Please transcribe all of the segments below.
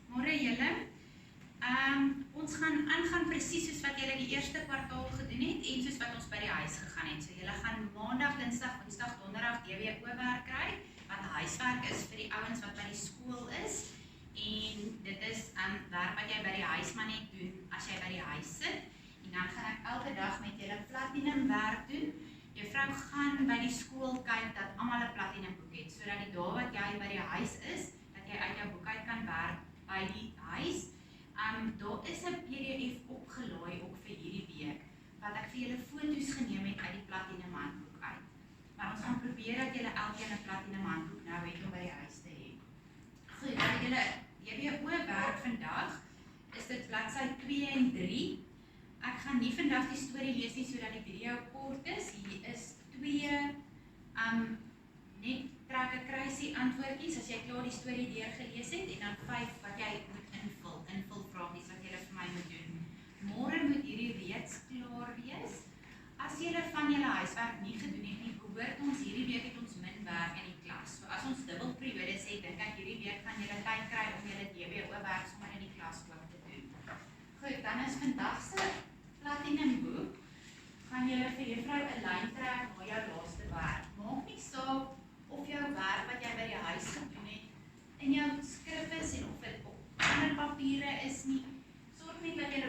Môre julle. Ons gaan aangaan presies soos wat julle die eerste kwartaal gedoen het en soos wat ons by die huis gegaan het. So julle gaan maandag, dinsdag, woensdag, donderdag DWO werk kry, wat huiswerk is vir die ouens wat by die skool is. En dit is werk wat jy by die huis maar net doen as jy by die huis sit. En dan gaan ek elke dag met julle platinum werk doen. Juffrou gaan by die skool kyk dat almal 'n platinum boek het, sodat die dae wat jy by die huis is, dat jy uit jou boek uit kan werk by die huis. Daar is 'n PDF opgelaai ook vir hierdie week, wat ek vir julle foto's geneem het uit die platinum handboek uit. Maar ons gaan probeer dat julle elkeen 'n platinum handboek nou het om by die huis te hê. Goed, dat julle DWO werk vandag, is dit bladsy 2 en 3. Ek gaan nie vandag die storie lees nie sodat die video kort is. Hier is 2 net trek 'n kruisie antwoordjies as jy klaar die storie deurgelees het en dan 5 wat jy moet invul vragies wat jy vir my moet doen. Môre moet hierdie reeds klaar wees. As julle van julle huiswerk nie gedoen het nie, behoort ons hierdie week het ons min werk in die klas. So as ons dubbel periodes het, dink ek hierdie week gaan julle tyd kry om julle DWO werk sommer in die klas ook te doen. Goed, dan is vandag se platinum boek. Gaan julle vir juffrou 'n lyn trek na jou laaste werk. Maak nie saak of jou werk wat jy by die huis gedoen het in jou skrif is en of dit op ander papiere is nie. Sorg net dat jy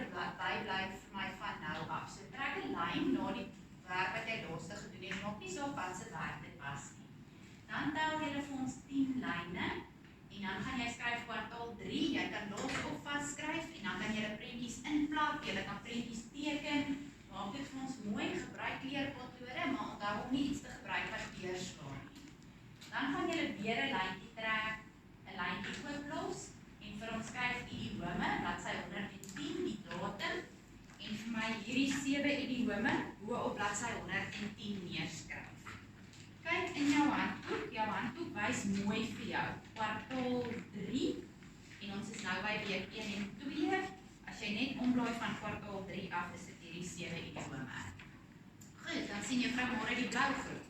bybly vir my van nou af. So trek 'n lyn na die werk wat jy laaste gedoen het. Maak nie saak wat se werk dit was nie. Dan tel julle vir ons 10 lyne en dan gaan jy skryf kwartaal 3. Jy kan los of vas skryf en dan kan jy prentjies inplak, jy kan prentjies teken. Maak dit vir ons mooi, gebruik kleurpotlode, maar onthou om nie iets te gebruik wat deurslaan nie. Dan gaan julle weer 'n lyntjie trek, 'n lyntjie ooplos en vir ons skryf idiome, bladsy 110 die datum en vir my hierdie 7 idiome bo op bladsy 110 neerskryf. Kyk in jou handboek wys mooi vir jou kwartaal 3 en ons is nou by week 1 en 2. As jy net omblaai van kwartaal 3 af, is dit hierdie 7 idiome. Goed, dan sien juffrou môre die blou groep.